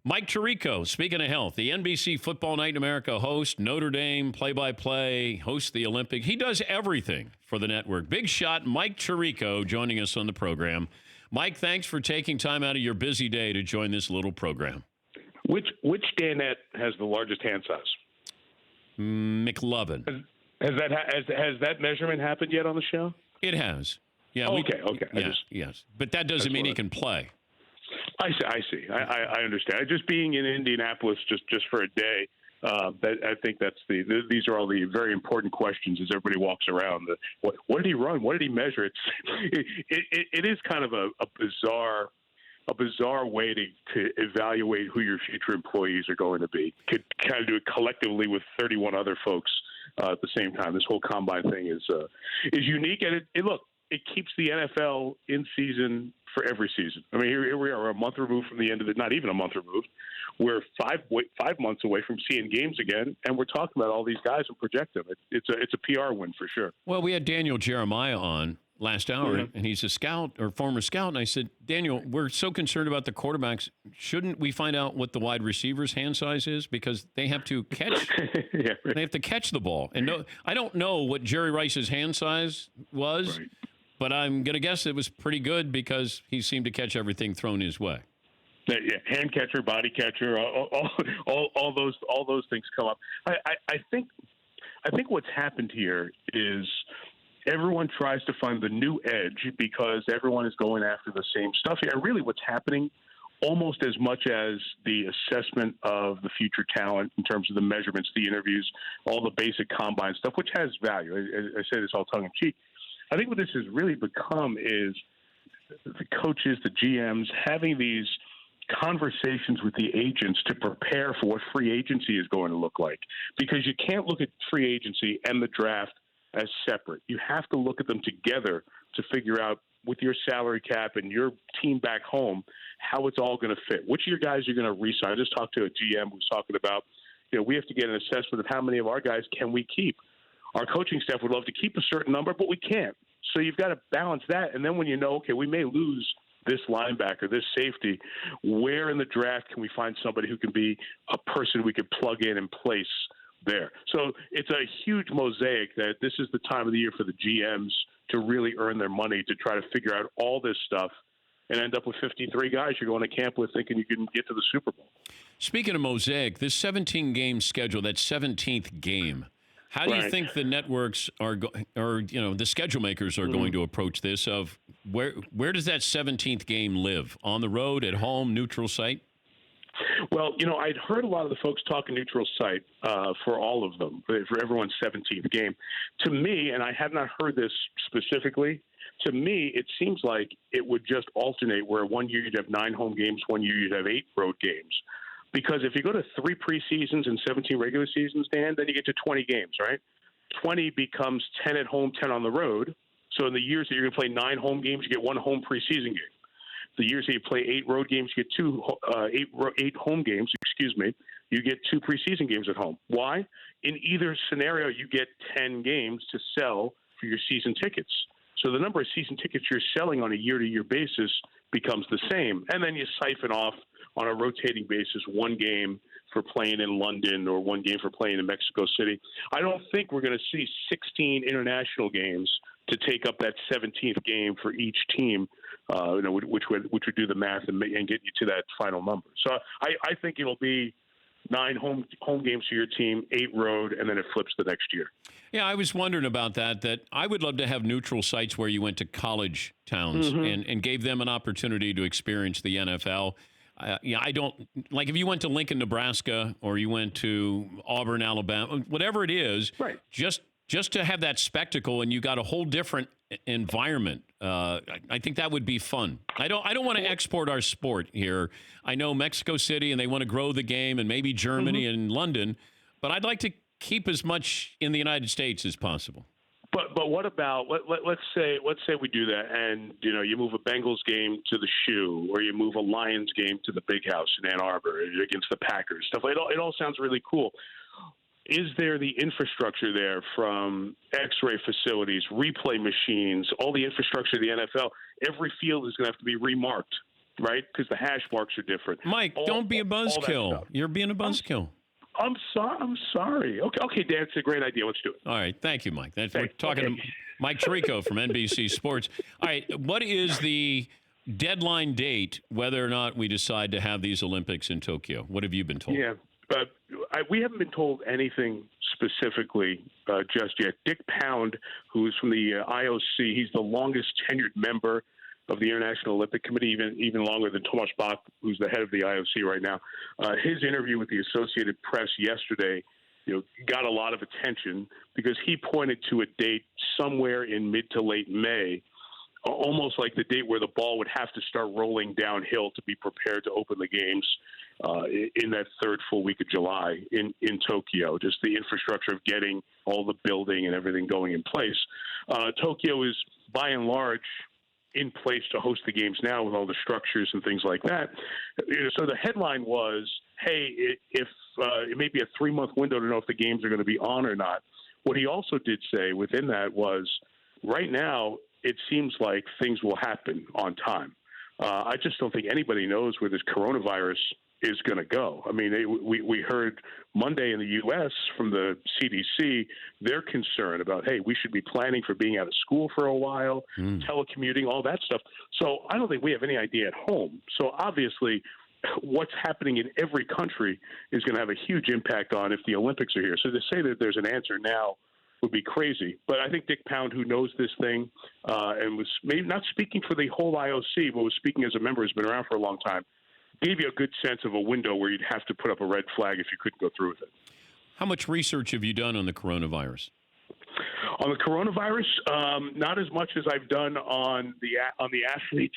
Mike Tirico, speaking of health, the NBC Football Night in America host, Notre Dame play-by-play, hosts the Olympic. He does everything for the network. Big shot Mike Tirico joining us on the program. Mike, thanks for taking time out of your busy day to join this little program. Which Danette has the largest hand size? McLovin. Has that measurement happened yet on the show? It has. Yeah. Okay. Yes. But that doesn't mean he can play. I see. I understand. Just being in Indianapolis just for a day, I think these are all the very important questions as everybody walks around. What did he run? What did he measure? It is kind of a bizarre way to evaluate who your future employees are going to be. Could kind of do it collectively with 31 other folks at the same time. This whole combine thing is unique, and it keeps the NFL in season for every season. I mean, here we are a month removed from the end of it, not even a month removed. We're 5 months away from seeing games again, and we're talking about all these guys and project them. It's a PR win for sure. Well, we had Daniel Jeremiah on last hour, and he's a scout or former scout, and I said, Daniel, we're so concerned about the quarterbacks. Shouldn't we find out what the wide receiver's hand size is? Because they have to catch They have to catch the ball. And I don't know what Jerry Rice's hand size was. Right. But I'm going to guess it was pretty good because he seemed to catch everything thrown his way. Yeah, hand catcher, body catcher, all those things come up. I think what's happened here is everyone tries to find the new edge because everyone is going after the same stuff here. And really, what's happening, almost as much as the assessment of the future talent in terms of the measurements, the interviews, all the basic combine stuff, which has value. I say this all tongue in cheek. I think what this has really become is the coaches, the GMs, having these conversations with the agents to prepare for what free agency is going to look like. Because you can't look at free agency and the draft as separate. You have to look at them together to figure out, with your salary cap and your team back home, how it's all going to fit. Which of your guys you're going to re-sign. I just talked to a GM who was talking about, we have to get an assessment of how many of our guys can we keep. Our coaching staff would love to keep a certain number, but we can't. So you've got to balance that. And then when you know, okay, we may lose this linebacker, this safety, where in the draft can we find somebody who can be a person we could plug in and place there? So it's a huge mosaic that this is the time of the year for the GMs to really earn their money to try to figure out all this stuff and end up with 53 guys you're going to camp with thinking you can get to the Super Bowl. Speaking of mosaic, this 17-game schedule, that 17th game, how do you think the networks or the schedule makers are going to approach this? Of where does that 17th game live? On the road, at home, neutral site? Well, I'd heard a lot of the folks talking neutral site for all of them, for everyone's 17th game. To me, and I have not heard this specifically, to me, it seems like it would just alternate where one year you'd have 9 home games, one year you'd have 8 road games. Because if you go to 3 preseasons and 17 regular seasons, Dan, then you get to 20 games, right? 20 becomes 10 at home, 10 on the road. So in the years that you're going to play 9 home games, you get 1 home preseason game. The years that you play 8 road games, you get 8 home games, you get 2 preseason games at home. Why? In either scenario, you get 10 games to sell for your season tickets. So the number of season tickets you're selling on a year-to-year basis becomes the same. And then you siphon off on a rotating basis 1 game for playing in London or 1 game for playing in Mexico City. I don't think we're going to see 16 international games to take up that 17th game for each team, which would do the math and get you to that final number. So I think it'll be 9 home games for your team, 8 road, and then it flips the next year. Yeah, I was wondering about that I would love to have neutral sites where you went to college towns and gave them an opportunity to experience the NFL. I don't like if you went to Lincoln, Nebraska, or you went to Auburn, Alabama, whatever it is, right. Just to have that spectacle, and you got a whole different environment. I think that would be fun. I don't want to export our sport here. I know Mexico City, and they want to grow the game, and maybe Germany and London, but I'd like to keep as much in the United States as possible. But what about let's say we do that, and you move a Bengals game to the Shoe, or you move a Lions game to the Big House in Ann Arbor against the Packers. Stuff it all sounds really cool. Is there the infrastructure there from X-ray facilities, replay machines, all the infrastructure of the NFL? Every field is going to have to be remarked. right? Because the hash marks are different. Mike, don't be a all that buzzkill. stuff. You're being a buzzkill. I'm sorry. Okay, Dan, it's a great idea. Let's do it. All right. Thank you, Mike. We're Thanks. talking Okay. to Mike Tirico from NBC Sports. All right. What is the deadline date whether or not we decide to have these Olympics in Tokyo? What have you been told? Yeah, but we haven't been told anything specifically just yet. Dick Pound, who's from the IOC, he's the longest tenured member of the International Olympic Committee, even longer than Tomasz Bach, who's the head of the IOC right now. His interview with the Associated Press yesterday, got a lot of attention because he pointed to a date somewhere in mid to late May, almost like the date where the ball would have to start rolling downhill to be prepared to open the games in that third full week of July in Tokyo. Just the infrastructure of getting all the building and everything going in place. Tokyo is, by and large, in place to host the games now with all the structures and things like that. So the headline was, hey, if it may be a 3-month window to know if the games are going to be on or not. What he also did say within that was, right now, it seems like things will happen on time. I just don't think anybody knows where this coronavirus is going to go. I mean, we heard Monday in the U.S. from the CDC, they're concerned about, hey, we should be planning for being out of school for a while, telecommuting, all that stuff. So I don't think we have any idea at home. So obviously, what's happening in every country is going to have a huge impact on if the Olympics are here. So to say that there's an answer now would be crazy. But I think Dick Pound, who knows this thing and was maybe not speaking for the whole IOC, but was speaking as a member who's been around for a long time, gave you a good sense of a window where you'd have to put up a red flag if you couldn't go through with it. How much research have you done on the coronavirus? On the coronavirus, not as much as I've done on the athletes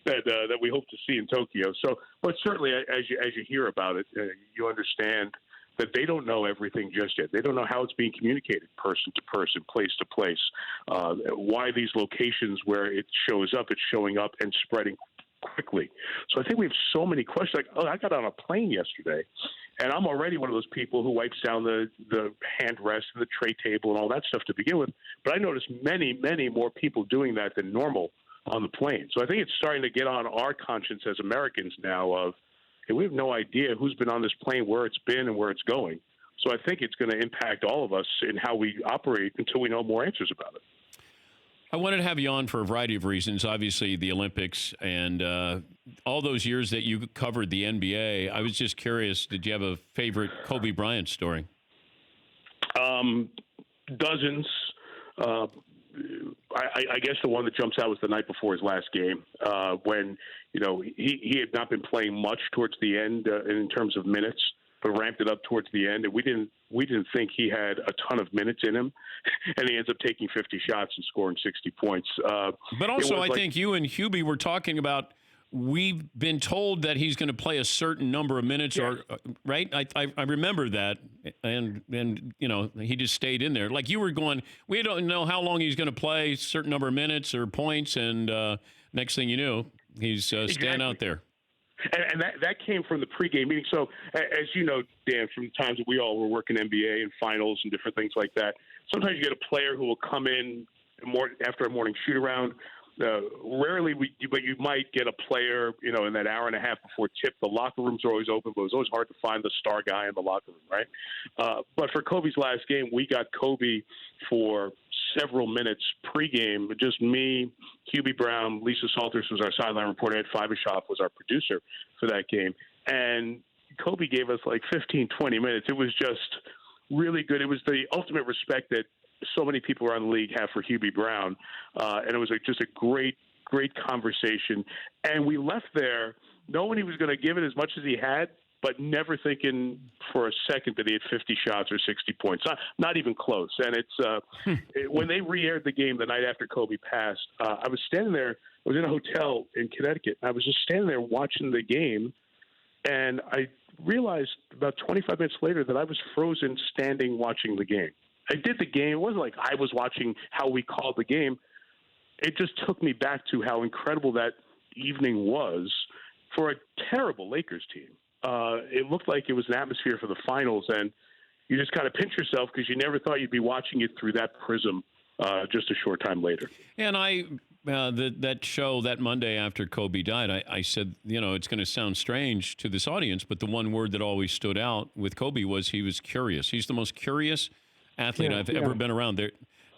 that we hope to see in Tokyo. So, but certainly as you hear about it, you understand that they don't know everything just yet. They don't know how it's being communicated person to person, place to place, why these locations where it shows up, it's showing up and spreading quickly. So I think we have so many questions. Like, I got on a plane yesterday, and I'm already one of those people who wipes down the hand rest and the tray table and all that stuff to begin with. But I noticed many, many more people doing that than normal on the plane. So I think it's starting to get on our conscience as Americans now of, hey, we have no idea who's been on this plane, where it's been, and where it's going. So I think it's going to impact all of us in how we operate until we know more answers about it. I wanted to have you on for a variety of reasons. Obviously, the Olympics and all those years that you covered the NBA. I was just curious, did you have a favorite Kobe Bryant story? Dozens. I guess the one that jumps out was the night before his last game when, he had not been playing much towards the end in terms of minutes, but ramped it up towards the end. And we didn't think he had a ton of minutes in him, and he ends up taking 50 shots and scoring 60 points. But also, I think you and Hubie were talking about, we've been told that he's going to play a certain number of minutes, yes. or right? I remember that, and he just stayed in there. Like you were going, we don't know how long he's going to play, certain number of minutes or points, and next thing you knew, he's standing out there. And that came from the pregame meeting. So, as you know, Dan, from the times that we all were working NBA and finals and different things like that, sometimes you get a player who will come in after a morning shoot-around. Rarely, but you might get a player, in that hour and a half before tip. The locker rooms are always open, but it's always hard to find the star guy in the locker room, right? But for Kobe's last game, we got Kobe for several minutes pregame. Just me, Hubie Brown, Lisa Salters was our sideline reporter, Ed Fibishoff was our producer for that game. And Kobe gave us like 15, 20 minutes. It was just really good. It was the ultimate respect that so many people around the league have for Hubie Brown. And it was just a great, great conversation. And we left there knowing he was going to give it as much as he had, but never thinking for a second that he had 50 shots or 60 points. Not even close. And it's when they re-aired the game the night after Kobe passed, I was standing there. I was in a hotel in Connecticut. I was just standing there watching the game, and I realized about 25 minutes later that I was frozen standing watching the game. I did the game. It wasn't like I was watching how we called the game. It just took me back to how incredible that evening was for a terrible Lakers team. It looked like it was an atmosphere for the finals, and you just kind of pinch yourself because you never thought you'd be watching it through that prism just a short time later. And I that show that Monday after Kobe died, I said, it's going to sound strange to this audience, but the one word that always stood out with Kobe was he was curious. He's the most curious athlete I've ever been around. There,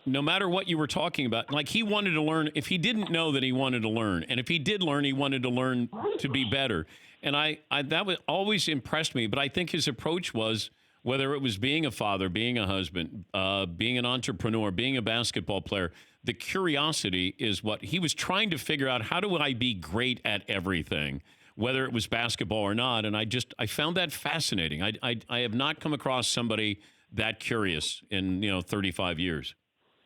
no matter what you were talking about, like he wanted to learn. If he didn't know that he wanted to learn, and if he did learn, he wanted to learn to be better. And that was always impressed me. But I think his approach was, whether it was being a father, being a husband, being an entrepreneur, being a basketball player, the curiosity is what he was trying to figure out. How do I be great at everything, whether it was basketball or not? And I found that fascinating. I have not come across somebody that curious in 35 years.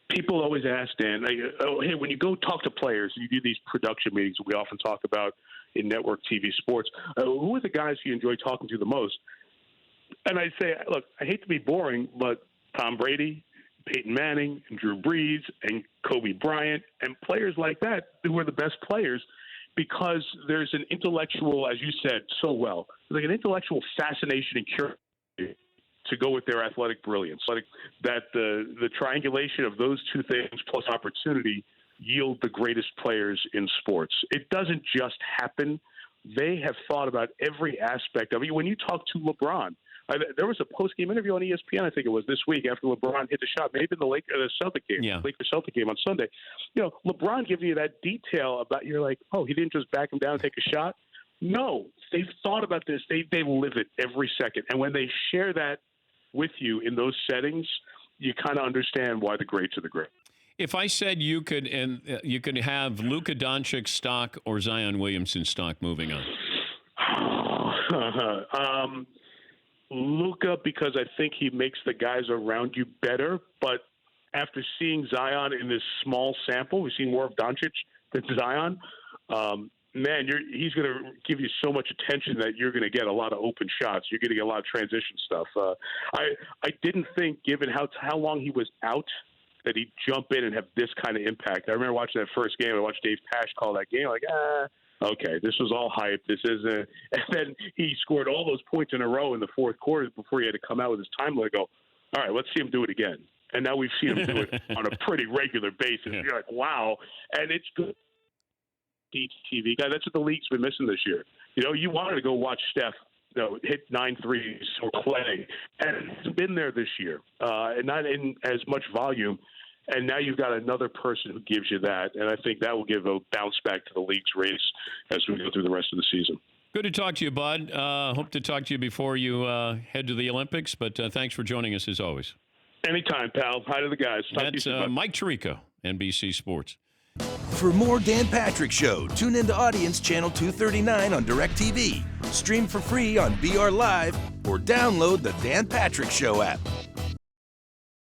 People always ask, Dan, hey, when you go talk to players, you do these production meetings we often talk about in network TV sports, who are the guys you enjoy talking to the most? And I say, look, I hate to be boring, but Tom Brady, Peyton Manning, and Drew Brees, and Kobe Bryant, and players like that who are the best players, because there's an intellectual, as you said so well, like an intellectual fascination and curiosity to go with their athletic brilliance. Like that the triangulation of those two things plus opportunity yield the greatest players in sports. It doesn't just happen. They have thought about every aspect of it. When you talk to LeBron, there was a post-game interview on ESPN, I think it was this week, after LeBron hit the shot, maybe in the Celtic game, Lakers-Celtic game on Sunday. LeBron giving you that detail about, you're like, oh, he didn't just back him down and take a shot? No, they've thought about this. They live it every second. And when they share that with you in those settings, you kind of understand why the greats are the great. If I said you could have Luka Doncic stock or Zion Williamson stock moving on. Luka, because I think he makes the guys around you better. But after seeing Zion in this small sample, we've seen more of Doncic than Zion. He's going to give you so much attention that you're going to get a lot of open shots. You're going to get a lot of transition stuff. I didn't think, given how long he was out, that he'd jump in and have this kind of impact. I remember watching that first game. I watched Dave Pasch call that game. Okay, this was all hype. This isn't. And then he scored all those points in a row in the fourth quarter before he had to come out with his time limit. Go, all right, let's see him do it again. And now we've seen him do it on a pretty regular basis. Yeah. You're like, wow. And it's good. TV guy. That's what the league's been missing this year. You wanted to go watch Steph, hit 9 threes or Clay, and it's been there this year, and not in as much volume. And now you've got another person who gives you that, and I think that will give a bounce back to the league's race as we go through the rest of the season. Good to talk to you, Bud. Hope to talk to you before you head to the Olympics, but thanks for joining us as always. Anytime, pal. Hi to the guys. That's Mike Tirico, NBC Sports. For more Dan Patrick Show, tune into Audience Channel 239 on DirecTV. Stream for free on BR Live or download the Dan Patrick Show app.